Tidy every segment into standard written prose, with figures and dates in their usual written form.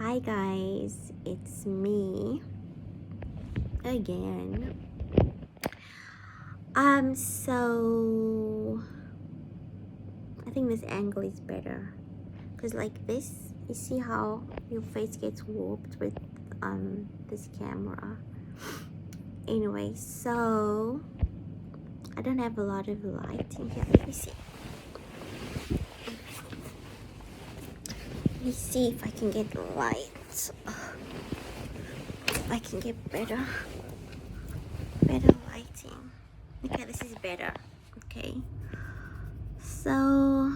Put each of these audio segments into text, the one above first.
Hi guys, it's me again. So I think this angle is better because like this, you see how your face gets warped with this camera. Anyway, so I don't have a lot of lighting here. Let me see. Let me see if I can get light. If I can get better lighting. Okay, this is better. Okay. So,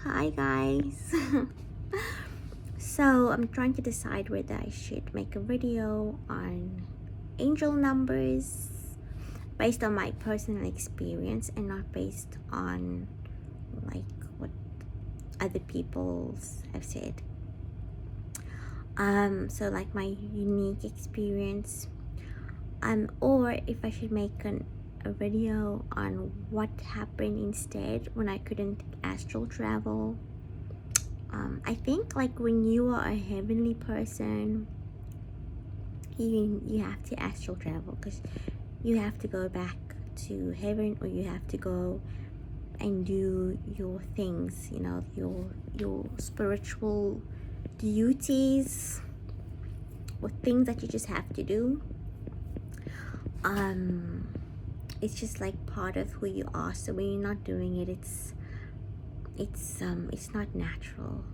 hi guys. So, I'm trying to decide whether I should make a video on angel numbers based on my personal experience and not based on like what other people have said. So like my unique experience, or if I should make a video on what happened instead when I couldn't astral travel. I think like when you are a heavenly person, you have to astral travel because you have to go back to heaven, or you have to go and do your things, you know, your spiritual duties or things that you just have to do. It's just like part of who you are. So when you're not doing it, it's not natural,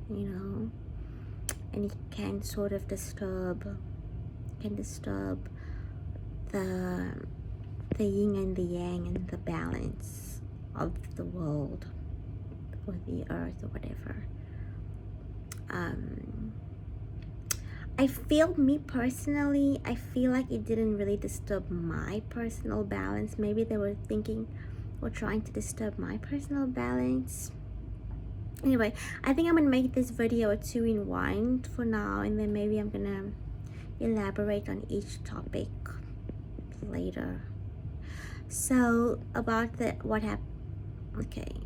you know, and it can sort of disturb the yin and the yang and the balance of the world or the earth or whatever. I feel like it didn't really disturb my personal balance. Maybe they were thinking or trying to disturb my personal balance. Anyway, I think I'm gonna make this video a 2-in-1 for now, and then maybe I'm gonna elaborate on each topic later. So about what happened. Okay,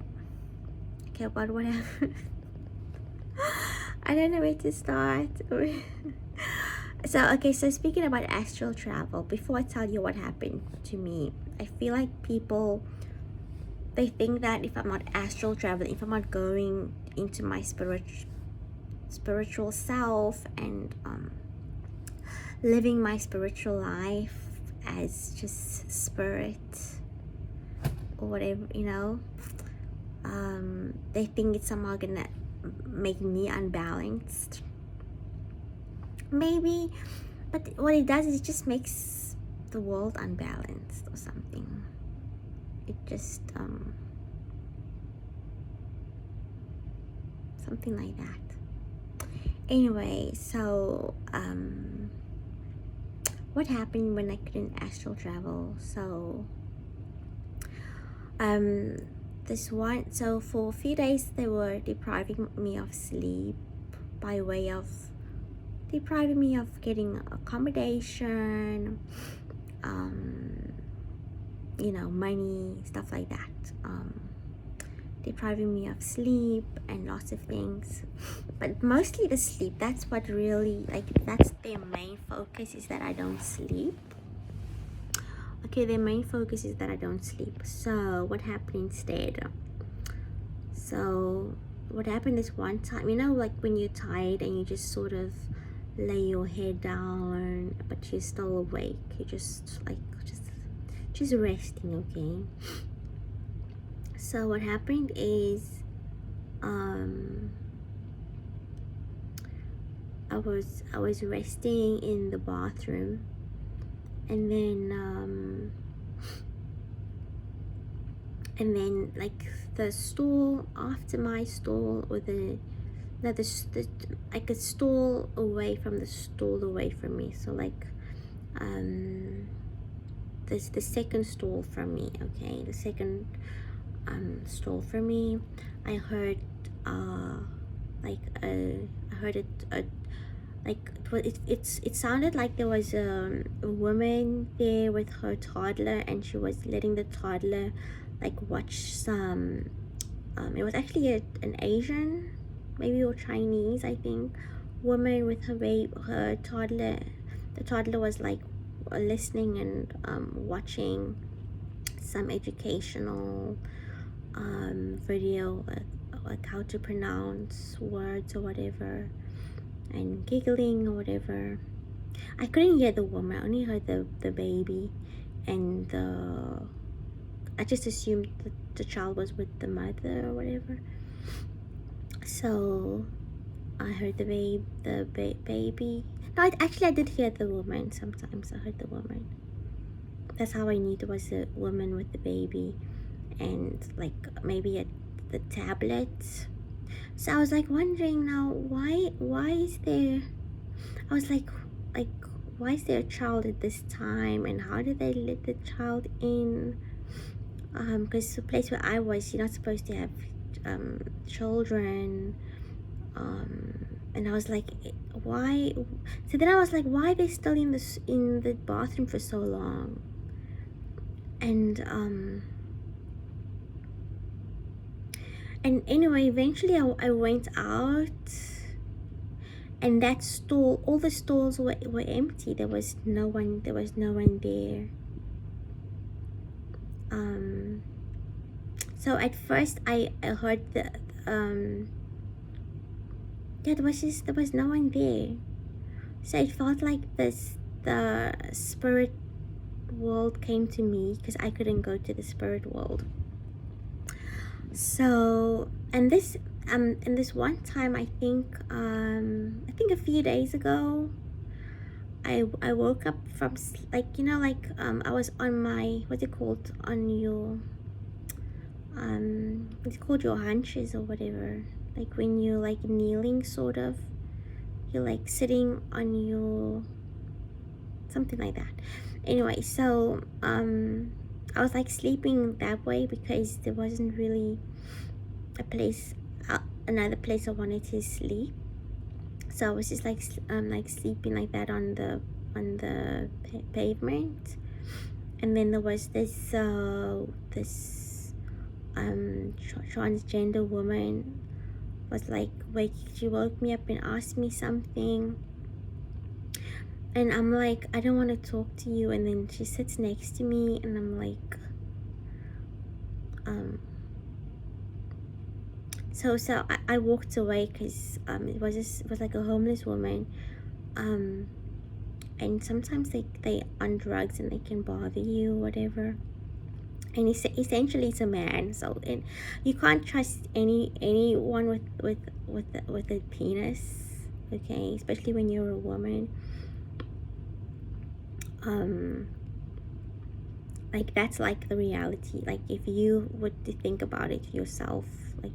about what happened. I don't know where to start. So speaking about astral travel, before I tell you what happened to me, I feel like people, they think that if I'm not astral traveling, if I'm not going into my spiritual self and living my spiritual life as just spirit or whatever, you know, they think it's somehow gonna make me unbalanced. Maybe, but what it does is it just makes the world unbalanced or something. It just something like that. Anyway, so what happened when I couldn't astral travel? So so for a few days they were depriving me of sleep by way of depriving me of getting accommodation, you know, money, stuff like that, depriving me of sleep and lots of things, but mostly the sleep. That's what really, like, that's their main focus, is that I don't sleep. Okay, their main focus is that I don't sleep. So what happened instead? So what happened is, one time, you know, like when you're tired and you just sort of lay your head down but you're still awake, you're just like just resting. Okay, so what happened is I was resting in the bathroom, and then like the stool after my stool, or the like a stool away from the stool away from me, so like this the second stool from me. Okay, the second stool from me, I heard like I heard it like it sounded like there was a woman there with her toddler, and she was letting the toddler like watch some it was actually an Asian, maybe, or Chinese, I think, woman with her baby, her toddler. The toddler was like listening and watching some educational video, like how to pronounce words or whatever, and giggling or whatever. I couldn't hear the woman, I only heard the baby, and I just assumed that the child was with the mother or whatever. So I heard the baby. No, actually I did hear the woman. Sometimes I heard the woman. That's how I knew it was a woman with the baby, and like maybe the tablet. So I was like wondering now, why is there, I was like why is there a child at this time, and how did they let the child in? Because the place where I was, you're not supposed to have children. And I was like, why? So then I was like, why are they still in the bathroom for so long? And anyway, eventually I went out, and that stall, all the stalls were empty. There was no one there. So at first I heard the yeah, there was no one there. So it felt like the spirit world came to me, because I couldn't go to the spirit world. So and this one time, I think a few days ago, I woke up from like, I was on my, what's it called, on your it's called your hunches or whatever, like when you're like kneeling, sort of, you're like sitting on your, something like that. Anyway, so I was like sleeping that way, because there wasn't really a place, another place I wanted to sleep. So I was just like sleeping like that on the pavement. And then there was this transgender woman was like, she woke me up and asked me something, and I'm like, I don't want to talk to you. And then she sits next to me, and I'm like, so I walked away, because it was like a homeless woman, and sometimes they on drugs and they can bother you or whatever. And essentially it's a man, so you can't trust anyone with a penis, okay, especially when you're a woman. Like that's like the reality, like if you would to think about it yourself, like.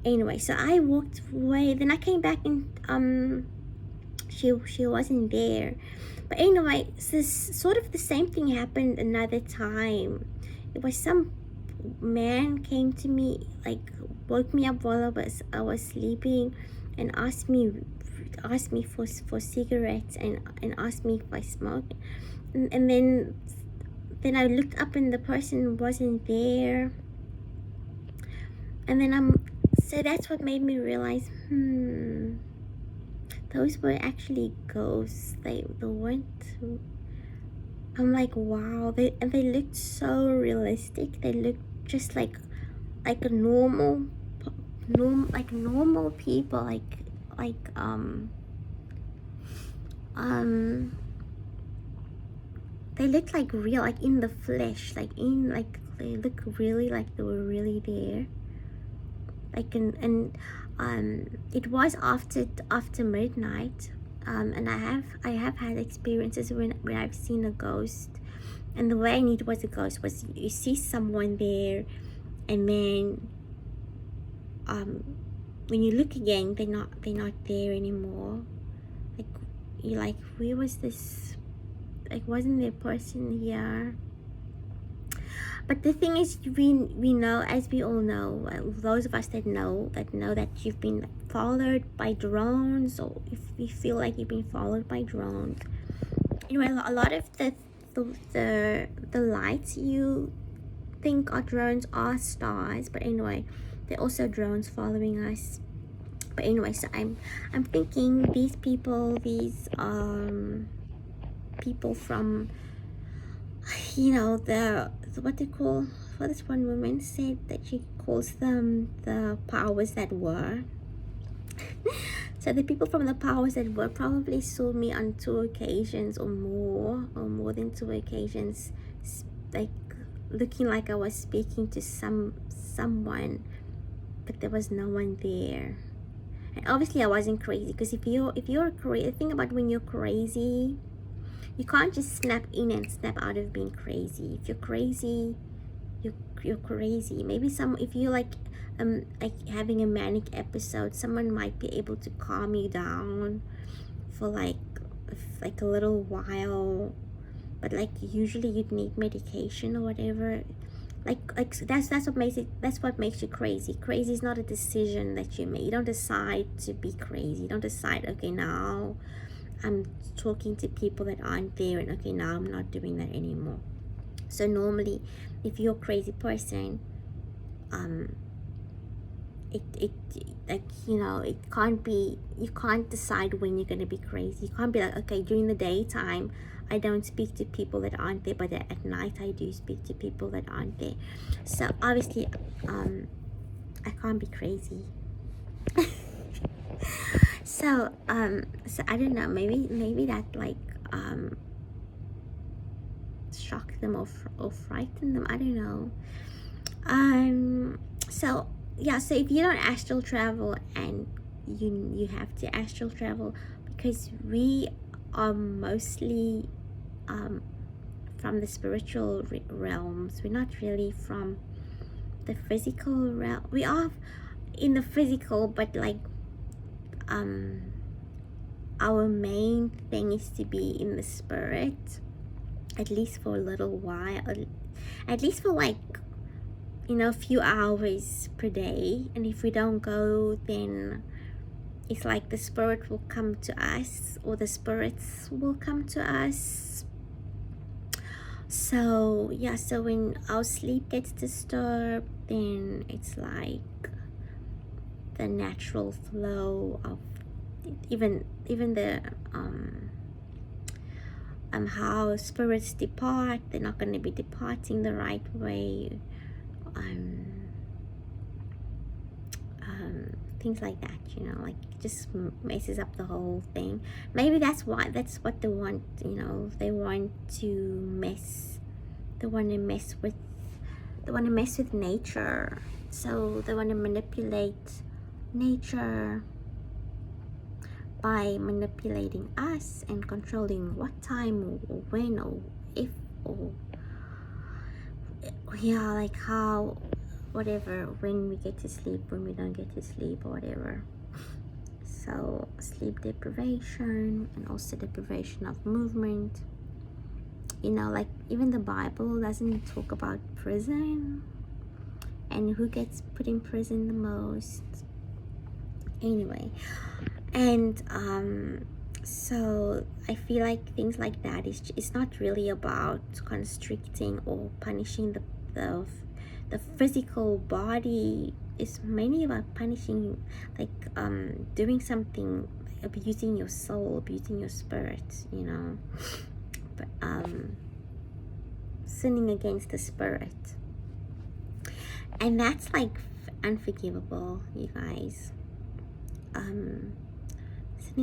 Anyway, so I walked away, then I came back, and she wasn't there. But anyway, this sort of the same thing happened another time. It was some man came to me, like woke me up while I was sleeping, and asked me for cigarettes, and asked me if I smoked, and then I looked up and the person wasn't there, and then so that's what made me realize, those were actually ghosts. They weren't. I'm like, wow, they looked so realistic. They looked just like a normal people, they looked like real, like in the flesh, like they look really like they were really there. Like and it was after midnight, and I have had experiences when I've seen a ghost, and the way I knew it was a ghost was you see someone there, and then when you look again, they're not there anymore. Like you're like, where was this? Like, wasn't there a person here? But the thing is, we know, as we all know, those of us that know that you've been followed by drones, or if you feel like you've been followed by drones. Anyway, a lot of the lights you think are drones are stars, but anyway, they're also drones following us. But anyway, so I'm thinking these people, people from, you know, the what they call, what this one woman said that she calls them the powers that were. So the people from the powers that were probably saw me on 2 occasions or more than 2 occasions, like looking like I was speaking to someone, but there was no one there. And obviously I wasn't crazy, because if you're crazy, think about when you're crazy, you can't just snap in and snap out of being crazy. If you're crazy, you're crazy. Maybe if you like having a manic episode, someone might be able to calm you down for like a little while, but like usually you'd need medication or whatever. Like that's what makes you crazy. Crazy is not a decision that you make. You don't decide to be crazy. You don't decide, okay, now I'm talking to people that aren't there, and okay, now I'm not doing that anymore. So normally, if you're a crazy person, it like, you know, it can't be, you can't decide when you're going to be crazy. You can't be like, okay, during the daytime I don't speak to people that aren't there, but at night I do speak to people that aren't there. So obviously I can't be crazy. So I don't know, maybe that like shocked them or frightened them, I don't know. So yeah, so if you don't astral travel, and you have to astral travel, because we are mostly from the spiritual realms. We're not really from the physical realm. We are in the physical, but like our main thing is to be in the spirit, at least for a little while, at least for like, you know, a few hours per day. And if we don't go, then it's like the spirit will come to us, or the spirits will come to us. So yeah, so when our sleep gets disturbed, then it's like the natural flow of even the how spirits depart. They're not going to be departing the right way. Things like that, you know, like just messes up the whole thing. Maybe that's what they want, you know. They want to mess with nature. So they want to manipulate nature by manipulating us and controlling what time or when or if, or yeah, like how, whatever, when we get to sleep, when we don't get to sleep, or whatever. So sleep deprivation, and also deprivation of movement. You know, like even the Bible doesn't talk about prison, and who gets put in prison the most. Anyway, and so I feel like things like that it's not really about constricting or punishing the physical body. It's mainly about punishing, like doing something, abusing your soul, abusing your spirit, you know. But sinning against the spirit, and that's like unforgivable, you guys.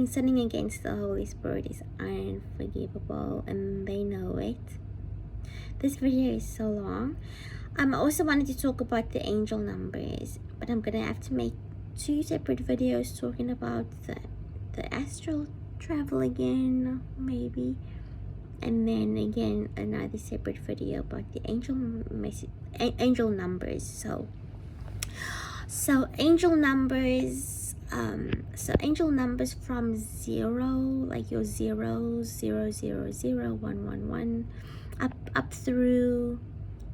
Sinning against the Holy Spirit is unforgivable, and they know it. This video is so long. I also wanted to talk about the angel numbers, but I'm gonna have to make 2 separate videos talking about the astral travel again, maybe, and then again another separate video about the angel numbers. So angel numbers. So angel numbers from 0, like your 0, 0, 0, 0, 1, 1, 1, up through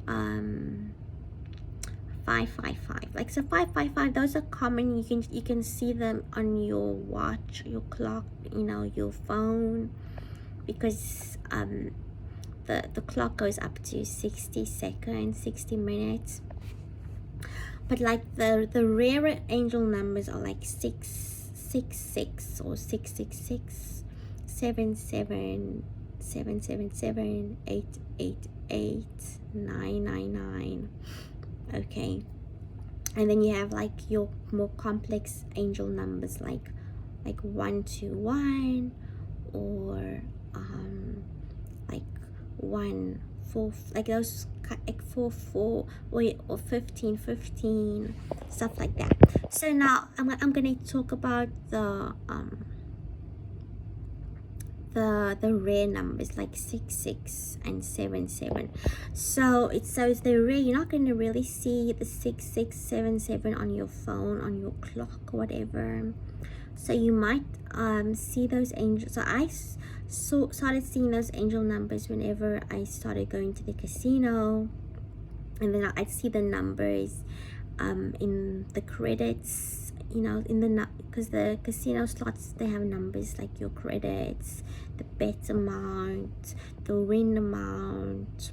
5, 5, 5. Like, so 5, 5, 5, those are common. You can see them on your watch, your clock, you know, your phone, because the clock goes up to 60 seconds, 60 minutes. But like the rarer angel numbers are like 6, 666 or 666, 77, 777, 888, 999. Okay, and then you have like your more complex angel numbers like 121, or like 1 4, like those like 4 4, or 15 15, stuff like that. So now I'm gonna talk about the rare numbers like 66 and 77. So it's the rare. You're not going to really see the 6677 on your phone, on your clock, whatever. So you might see those angels. So I started seeing those angel numbers whenever I started going to the casino, and then I'd see the numbers in the credits, you know, because the casino slots, they have numbers like your credits, the bet amount, the win amount.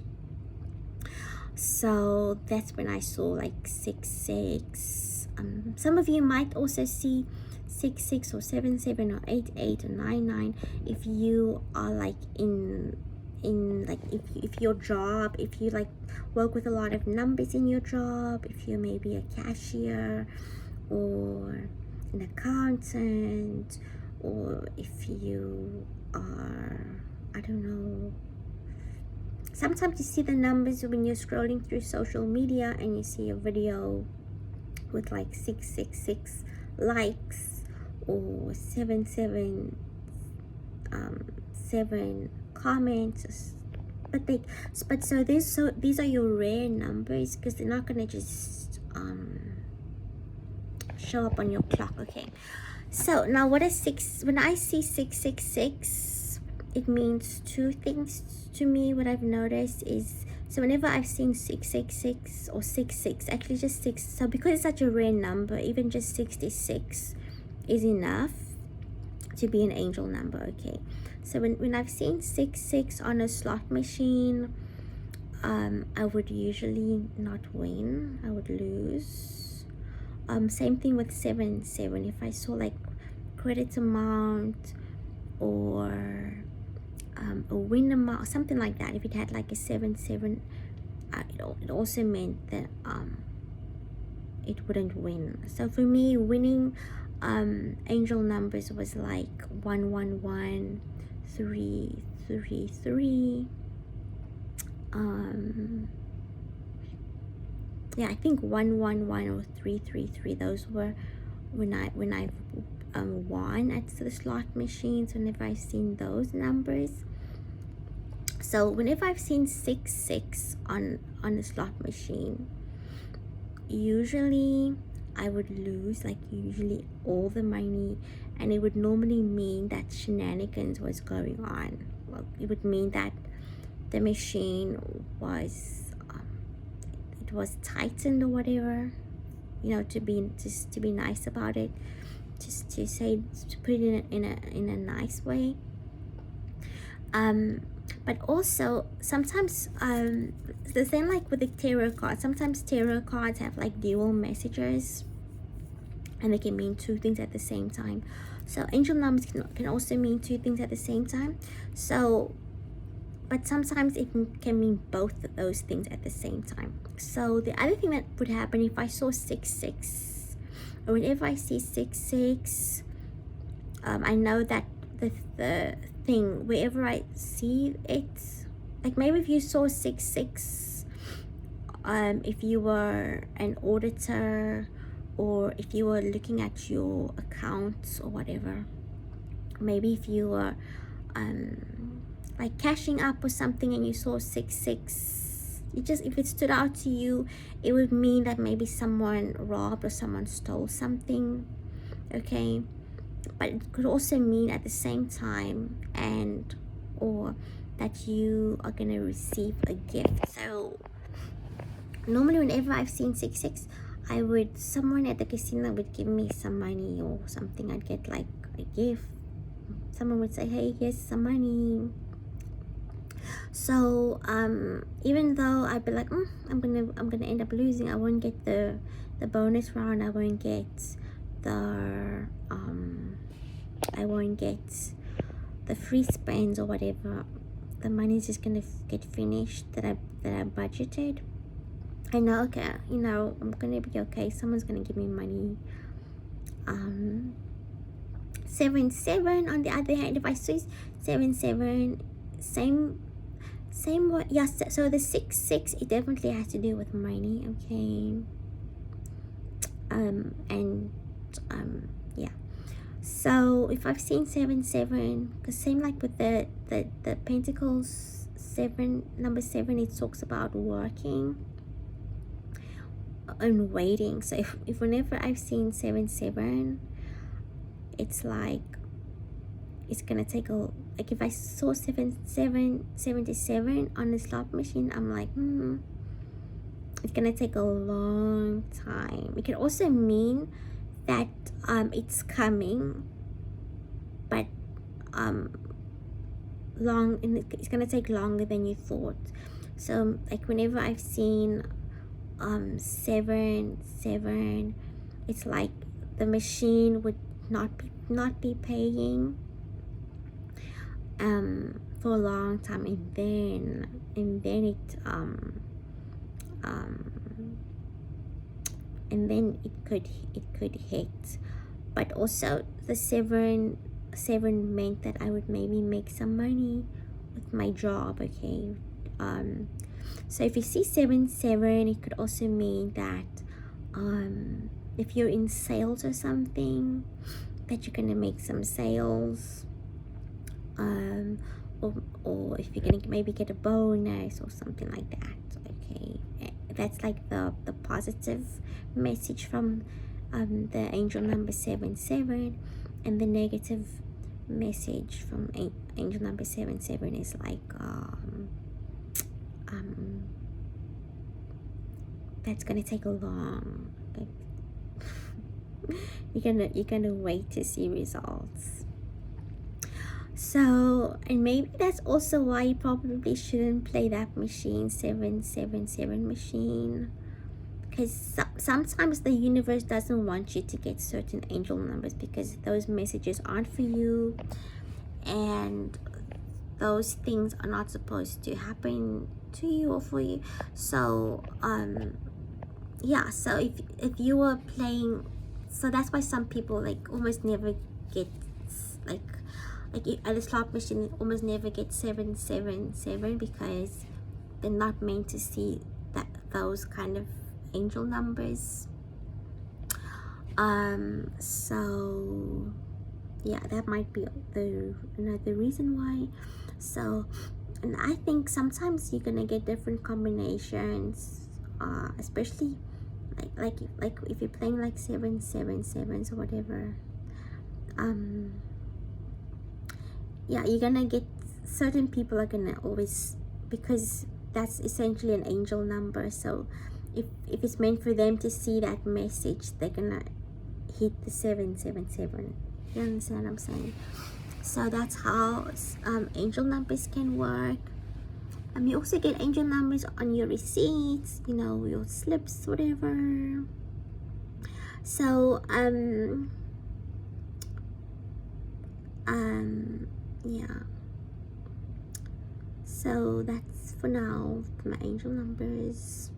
So that's when I saw like 66. Some of you might also see 66 or 77 or 88 or 99 if you are like in like if your job, if you like work with a lot of numbers in your job, if you're maybe a cashier or an accountant, or if you are, I don't know, sometimes you see the numbers when you're scrolling through social media and you see a video with like 666 likes or 777 comments. But so these are your rare numbers, because they're not gonna just show up on your clock. Okay, so now what is when I see 666, it means two things to me. What I've noticed is, so whenever I've seen 666 or 66, actually just 6, so because it's such a rare number, even just 66 is enough to be an angel number. Okay, so when I've seen 66 on a slot machine, I would usually not win, I would lose. Same thing with 77. If I saw like credit amount or a win amount, something like that, if it had like a 77, it also meant that it wouldn't win. So for me, winning angel numbers was like 111, 333. Yeah, I think 111 or 333. Those were when I won at the slot machines. Whenever I've seen those numbers. So whenever I've seen 66 on a slot machine, usually I would lose, like usually all the money, and it would normally mean that shenanigans was going on. Well, it would mean that the machine was it was tightened or whatever, you know, to be nice about it, just to put it in a nice way. But also sometimes the same like with the tarot cards, sometimes tarot cards have like dual messages and they can mean two things at the same time. So angel numbers can also mean two things at the same time. So but sometimes it can mean both of those things at the same time. So the other thing that would happen if I saw 66, or whenever I see 66, I know that the thing, wherever I see it, like maybe if you saw 66, if you were an auditor, or if you were looking at your accounts or whatever, maybe if you were like cashing up or something and you saw 66, if it stood out to you, it would mean that maybe someone robbed or someone stole something. Okay, but it could also mean at the same time or that you are gonna receive a gift. So normally whenever I've seen 66, someone at the casino would give me some money or something. I'd get like a gift. Someone would say, hey, here's some money. So even though I'd be like, I'm gonna end up losing, I won't get the bonus round, I won't get the I won't get the free spends or whatever. The money is just gonna get finished that I budgeted. I know, okay, you know, I'm gonna be okay. Someone's gonna give me money. 7 on the other hand, if I see 7 same what, yes. So the 6 it definitely has to do with money, okay. And yeah. So if I've seen 7 because same like with the Pentacles 7, number 7, it talks about working and waiting. So if whenever I've seen 7, it's like it's gonna take a, like if I saw 77 on the slot machine, I'm like, it's gonna take a long time. It can also mean that it's coming, but long, and it's gonna take longer than you thought. So like whenever I've seen 7, it's like the machine would not be paying for a long time, and then it and then it could hit. But also the 7 meant that I would maybe make some money with my job, okay. So if you see 7, it could also mean that if you're in sales or something, that you're gonna make some sales, or if you're gonna maybe get a bonus or something like that, okay. That's like the positive message from the angel number 7, and the negative message from angel number 7 is like that's gonna take a long, you're gonna wait to see results. So, and maybe that's also why you probably shouldn't play that machine, 777 machine, because sometimes the universe doesn't want you to get certain angel numbers because those messages aren't for you, and those things are not supposed to happen to you or for you. So yeah, so if you were playing, so that's why some people like almost never get like at the slot machine almost never get 777 because they're not meant to see those kind of angel numbers. So yeah, that might be another reason why. So, and I think sometimes you're gonna get different combinations, especially like if you're playing like 777s or whatever. Yeah, you're gonna get, certain people are gonna always, because that's essentially an angel number, so if it's meant for them to see that message, they're gonna hit the 777. You understand what I'm saying? So that's how angel numbers can work. You also get angel numbers on your receipts, you know, your slips, whatever. So yeah, so that's for now for my angel numbers.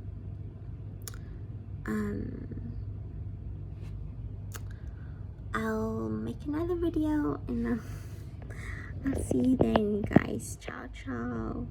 I'll make another video, and I'll see you then, guys. Ciao ciao.